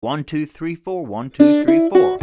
1, 2, 3, 4, 1, 2, 3, 4.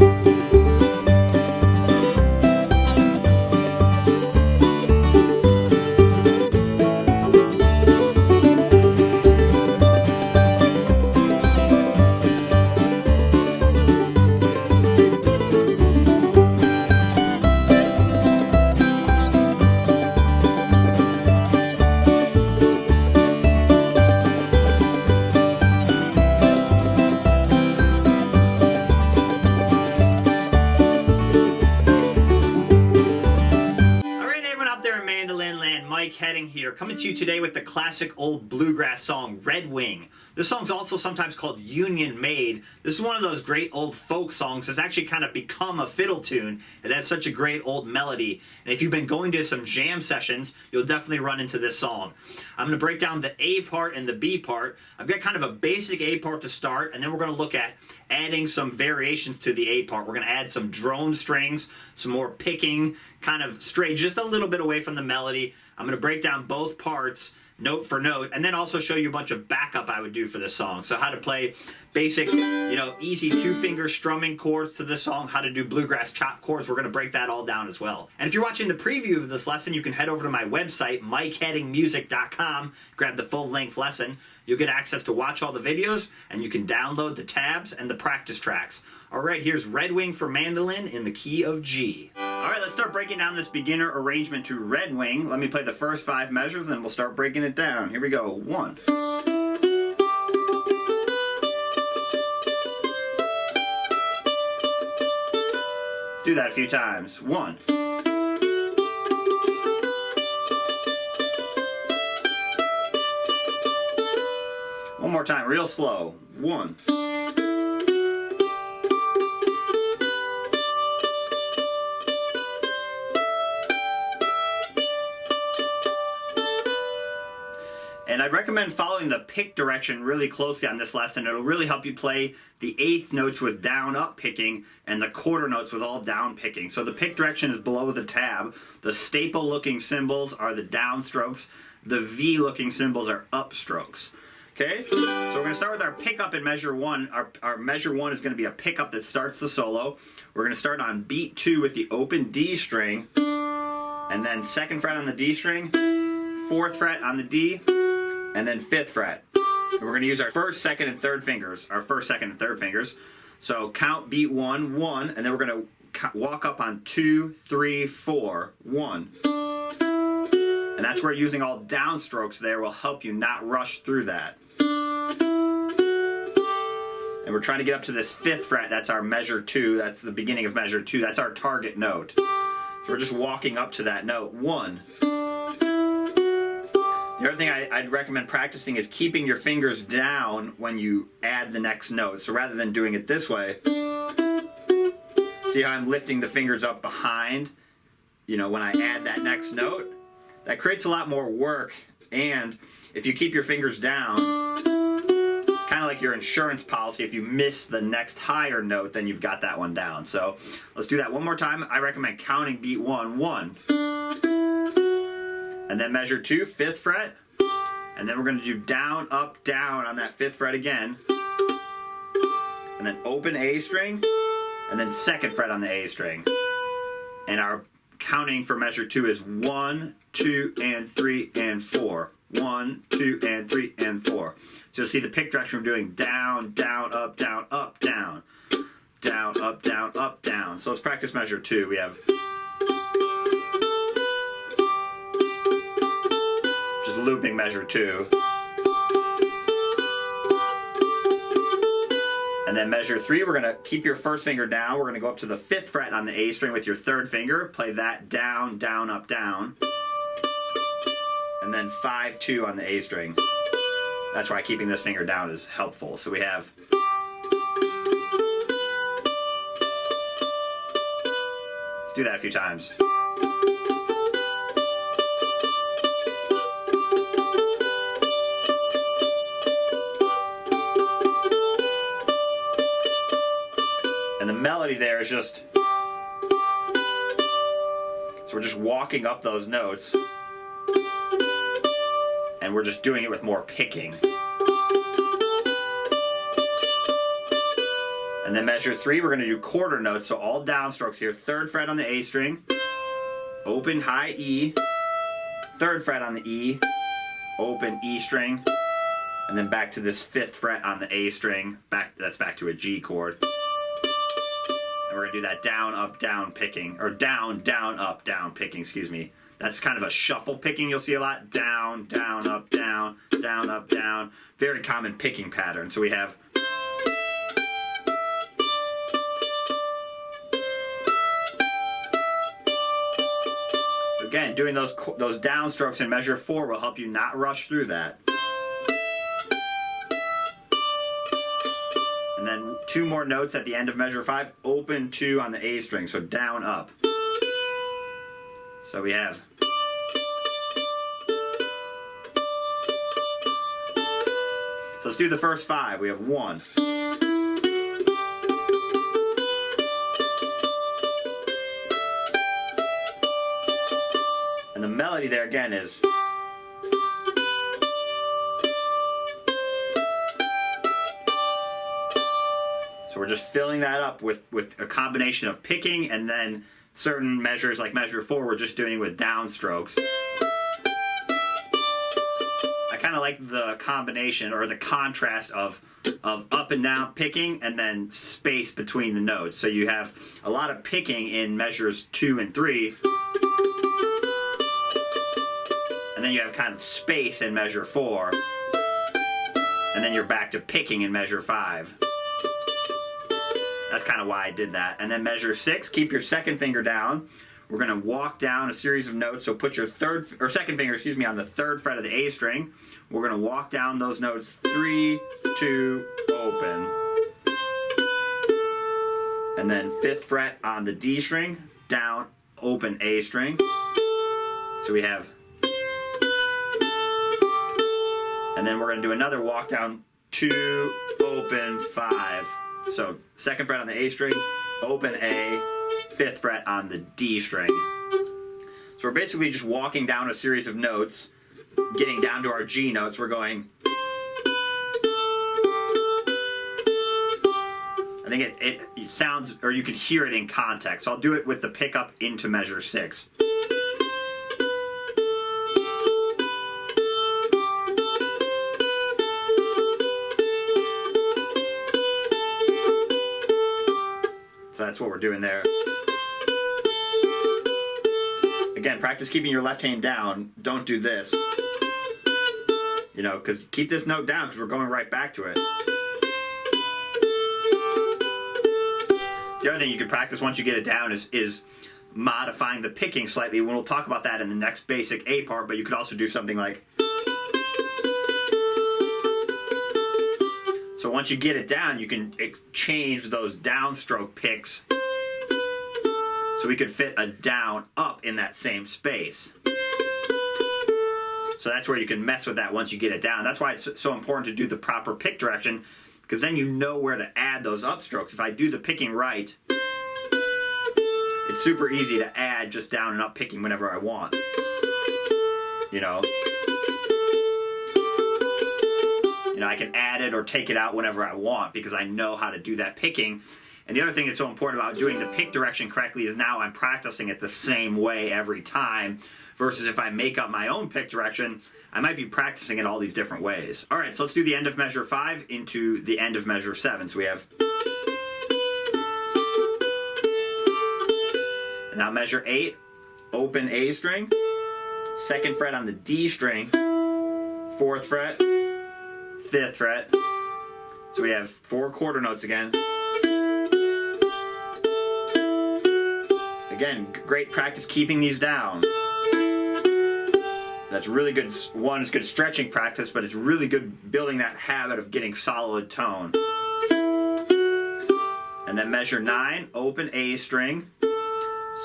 Here, coming to you today with the classic old bluegrass song, Redwing. This song's also sometimes called Union Made. This is one of those great old folk songs that's actually kind of become a fiddle tune. It has such a great old melody. And if you've been going to some jam sessions, you'll definitely run into this song. I'm going to break down the A part and the B part. I've got kind of a basic A part to start, and then we're going to look at adding some variations to the A part. We're going to add some drone strings, some more picking, kind of stray just a little bit away from the melody. I'm going to break down both parts note for note, and then also show you a bunch of backup I would do for this song. So how to play basic, easy two-finger strumming chords to this song, how to do bluegrass chop chords. We're going to break that all down as well. And if you're watching the preview of this lesson, you can head over to my website, mikeheadingmusic.com, grab the full-length lesson. You'll get access to watch all the videos, and you can download the tabs and the practice tracks. All right, here's Redwing for mandolin in the key of G. All right, let's start breaking down this beginner arrangement to Redwing. Let me play the first 5 measures, and we'll start breaking it down. Here we go. 1. Let's do that a few times. 1. One more time, real slow. 1. And I'd recommend following the pick direction really closely on this lesson. It'll really help you play the 8th notes with down-up picking and the quarter notes with all down picking. So the pick direction is below the tab. The staple-looking symbols are the down strokes. The V-looking symbols are up strokes. Okay? So we're going to start with our pickup in measure 1. Our measure 1 is going to be a pickup that starts the solo. We're going to start on beat 2 with the open D string, and then 2nd fret on the D string, 4th fret on the D, and then 5th fret. And we're going to use our 1st, 2nd, and 3rd fingers. So count beat 1, 1, and then we're going to walk up on 2, 3, 4, 1. And that's where using all downstrokes there will help you not rush through that. And we're trying to get up to this 5th fret. That's our measure 2. That's the beginning of measure 2. That's our target note. So we're just walking up to that note. 1. The other thing I'd recommend practicing is keeping your fingers down when you add the next note. So rather than doing it this way, see how I'm lifting the fingers up behind, when I add that next note? That creates a lot more work, and if you keep your fingers down, it's kind of like your insurance policy. If you miss the next higher note, then you've got that one down. So let's do that one more time. I recommend counting beat 1, 1. And then measure 2, 5th fret. And then we're going to do down, up, down on that 5th fret again. And then open A string. And then 2nd fret on the A string. And our counting for measure 2 is 1, 2, and 3, and 4. 1, 2, and 3, and 4. So you'll see the pick direction we're doing down, down, up, down, up, down. Down, up, down, up, down. So let's practice measure 2. We have looping measure 2. And then measure 3, we're going to keep your 1st finger down. We're going to go up to the 5th fret on the A string with your 3rd finger. Play that down, down, up, down. And then 5, 2 on the A string. That's why keeping this finger down is helpful. So we have let's do that a few times. And the melody there is just, so we're just walking up those notes, and we're just doing it with more picking. And then measure 3, we're going to do quarter notes, so all downstrokes here. 3rd fret on the A string, open high E, 3rd fret on the E, open E string, and then back to this 5th fret on the A string. That's back to a G chord. And we're going to do that down, up, down picking, or down, down, up, down picking, excuse me. That's kind of a shuffle picking you'll see a lot. Down, down, up, down, down, up, down. Very common picking pattern. So we have... Again, doing those downstrokes in measure 4 will help you not rush through that. And then 2 more notes at the end of measure 5. Open 2 on the A string, so down, up. So we have... So let's do the first 5. We have 1. And the melody there again is... So we're just filling that up with a combination of picking and then certain measures like measure 4 we're just doing with downstrokes. I kind of like the combination or the contrast of up and down picking and then space between the notes. So you have a lot of picking in measures 2 and 3. And then you have kind of space in measure 4. And then you're back to picking in measure 5. That's kind of why I did that. And then measure 6, keep your 2nd finger down. We're going to walk down a series of notes. So put your 2nd finger, on the 3rd fret of the A string. We're going to walk down those notes 3, 2, open. And then 5th fret on the D string, down, open A string. So we have... And then we're going to do another walk down 2, open, 5. So 2nd fret on the A string, open A, 5th fret on the D string. So we're basically just walking down a series of notes, getting down to our G notes. We're going... I think it sounds, or you can hear it in context. So I'll do it with the pickup into measure 6. So that's what we're doing there. Again, practice keeping your left hand down. Don't do this. You know, because keep this note down because we're going right back to it. The other thing you can practice once you get it down is modifying the picking slightly. We'll talk about that in the next basic A part, but you could also do something like... So once you get it down, you can change those downstroke picks so we could fit a down up in that same space. So that's where you can mess with that once you get it down. That's why it's so important to do the proper pick direction, because then you know where to add those upstrokes. If I do the picking right, it's super easy to add just down and up picking whenever I want. You know, I can add it or take it out whenever I want because I know how to do that picking. And the other thing that's so important about doing the pick direction correctly is now I'm practicing it the same way every time, versus if I make up my own pick direction, I might be practicing it all these different ways. All right, so let's do the end of measure 5 into the end of measure 7. So we have... And now measure 8, open A string, 2nd fret on the D string, 4th fret, 5th fret. So we have 4 quarter notes again. Again, great practice keeping these down. That's really good. One, it's good stretching practice, but it's really good building that habit of getting solid tone. And then measure 9, open A string.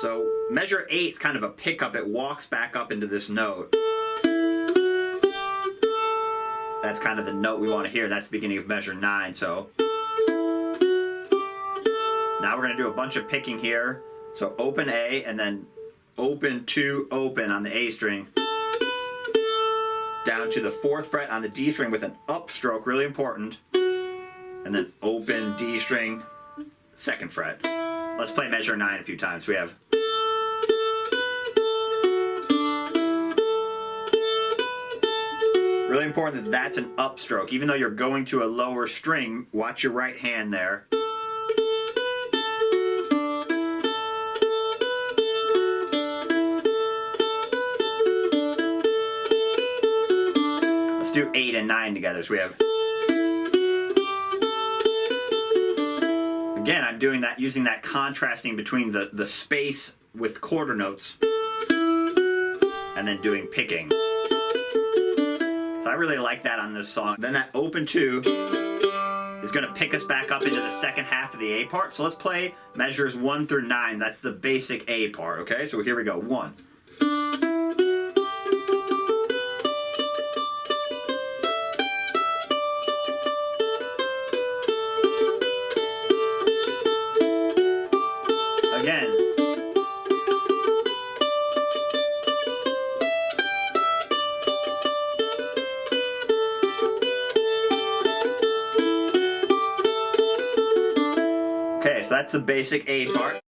So measure 8 is kind of a pickup. It walks back up into this note. That's kind of the note we want to hear. That's the beginning of measure 9. So now we're going to do a bunch of picking here. So open A and then open 2, open on the A string. Down to the 4th fret on the D string with an upstroke, really important. And then open D string, 2nd fret. Let's play measure 9 a few times. We have. Really important that that's an upstroke. Even though you're going to a lower string, watch your right hand there. Let's do 8 and 9 together. So we have. Again, I'm doing that using that contrasting between the space with quarter notes and then doing picking. So I really like that on this song. Then that open 2 is going to pick us back up into the second half of the A part. So let's play measures 1 through 9. That's the basic A part, okay? So here we go. 1. Again. Okay, so that's the basic A part.